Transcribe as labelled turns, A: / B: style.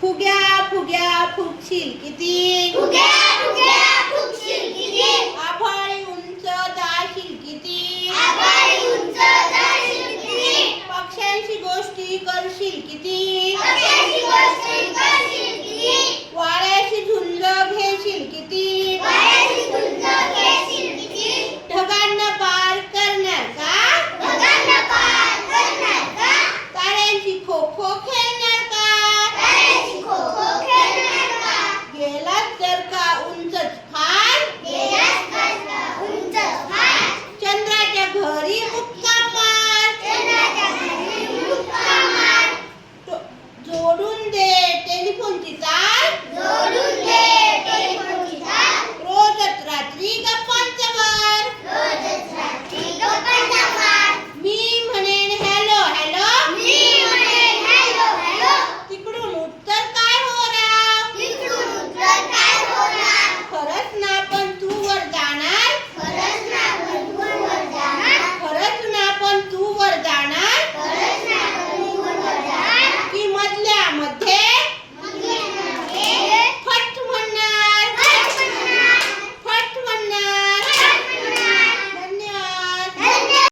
A: फुग्या फुग्या फुगशील किती,
B: फुग्या फुग्या फुगशील किती,
A: आभाळी उंच जाशील किती,
B: आभाळी उंच जाशील किती,
A: पक्ष्यांशी गोष्टी करशील किती,
B: पक्ष्यांची गोष्टी करशील किती,
A: वाऱ्याशी झुंज घेशील किती,
B: वाऱ्याची झुंज घेशील किती,
A: ढगांना पार करणार का,
B: ढगांना पार करणार का,
A: ताऱ्यांची खो खो खेळणार का,
B: ताऱ्यांची खो खो खेळणार का,
A: गेलात जर का उंचच फार,
B: गेलास का उंच फार,
A: चंद्राच्या घरी मुक्का मार,
B: चंद्राच्या घरी मुक्का मार,
A: जोडून दे टेलिफोनची तार,
B: जोडून